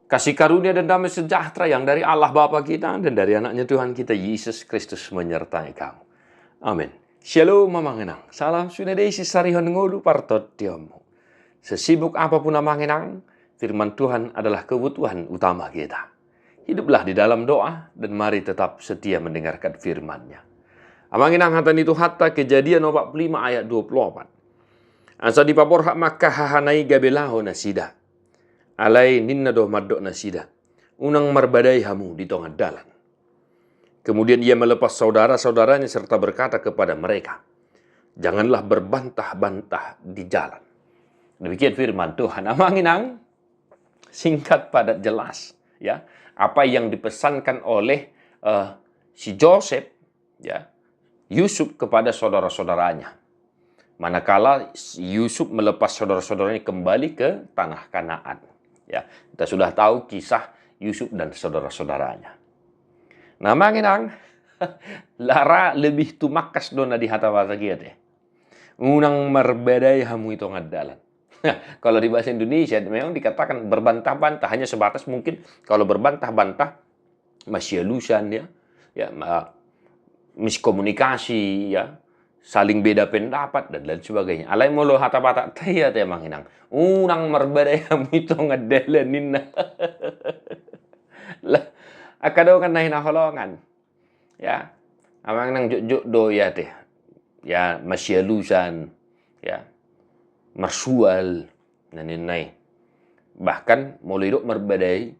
Kasih karunia dan damai sejahtera yang dari Allah Bapa kita dan dari anaknya Tuhan kita Yesus Kristus menyertai kamu. Amin. Shalom mamangenang. Salam sunedesi sarihon ngolu partot diomu. Sesibuk apapun mamangenang, firman Tuhan adalah kebutuhan utama kita. Hiduplah di dalam doa dan mari tetap setia mendengarkan firman-Nya. Amangenang hatan itu hatta Kejadian 45 ayat 24. Asa di papor hak Makkah hahanai gabelaho nasida. Alai ninna doh madok nasida. Unang marbadai hamu di tengah dalan. Kemudian ia melepas saudara-saudaranya serta berkata kepada mereka, janganlah berbantah-bantah di jalan. Demikian firman Tuhan. Amanginang, singkat padat jelas, ya. Apa yang dipesankan oleh si Joseph, ya, Yusuf kepada saudara-saudaranya. Manakala Yusuf melepas saudara-saudaranya kembali ke tanah Kanaan. Ya, kita sudah tahu kisah Yusuf dan saudara-saudaranya. Nah, manginang lara lebih tumakas dona di hata bahasa kita deh. Unang marbedai hamu itu ngadalan. Kalau di bahasa Indonesia memang dikatakan berbantah-bantah, hanya sebatas mungkin kalau berbantah-bantah masih halusan ya, ya miskomunikasi ya, saling beda pendapat dan lain sebagainya. Alai molo hata-bata taya teh manginang. Unang marbedai hamu itu ngadalan ninna. Lah akado kan nahin holongan. Ya. Amang nang juk do ya teh. Ya masyalusan. Ya. Marsual dan lain-lain. Bahkan mulai dok merbadai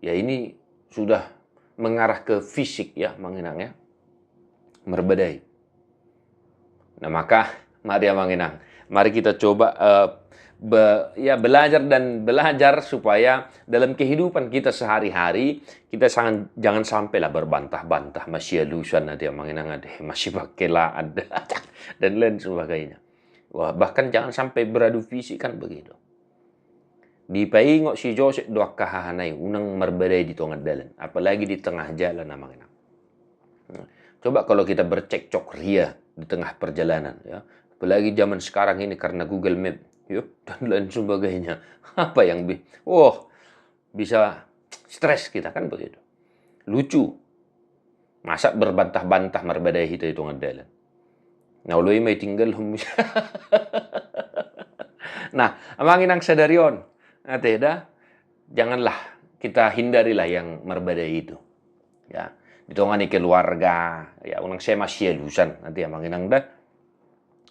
ya ini sudah mengarah ke fisik ya manginang ya. Merbadai. Nah, maka mari manginang. Mari kita coba belajar supaya dalam kehidupan kita sehari-hari kita jangan sampailah berbantah-bantah masih halusan nanti manginang ada masih pakailah ada dan lain sebagainya. Wah, bahkan jangan sampai beradu fisik kan begitu. Di paingok si Joseph doa kahanai unang merbadai di tengah jalan, apalagi di tengah jalan manginang. Coba kalau kita bercekcok ria di tengah perjalanan ya, apalagi zaman sekarang ini karena Google Map yuk, dan lain sebagainya. Apa yang bisa stres kita kan begitu. Lucu. Masa berbantah-bantah merbadai itu ngadalan. Nah, uloi may tinggal Nah, amangin ang sadarion. Ate dah, janganlah kita hindarilah yang merbadai itu. Ya, ditongani keluarga, ya unang saya masih lusan nanti amangin ang dah.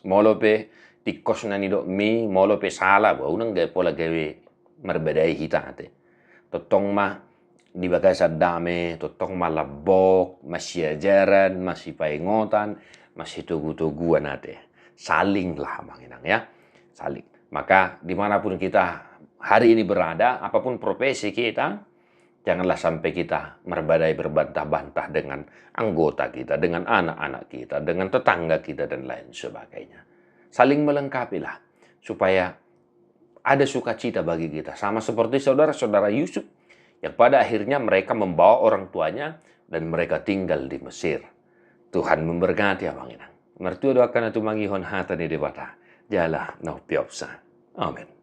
Molope tikos na ni do mi molo pe sala ba unang gay pola gawe marbedai hitate totong ma di bagay sa dame totong malabok masih ajaran masih paingotan masih tugu-tuguan nate saling lah manginang ya saling maka dimanapun kita hari ini berada apapun profesi kita janganlah sampai kita merbadai berbantah-bantah dengan anggota kita dengan anak-anak kita dengan tetangga kita dan lain sebagainya. Saling melengkapilah supaya ada sukacita bagi kita. Sama seperti saudara-saudara Yusuf yang pada akhirnya mereka membawa orang tuanya dan mereka tinggal di Mesir. Tuhan memberkati abang inang. Mertua doakan atu mangihon hata di debata. Jala nau piopsa. Amin.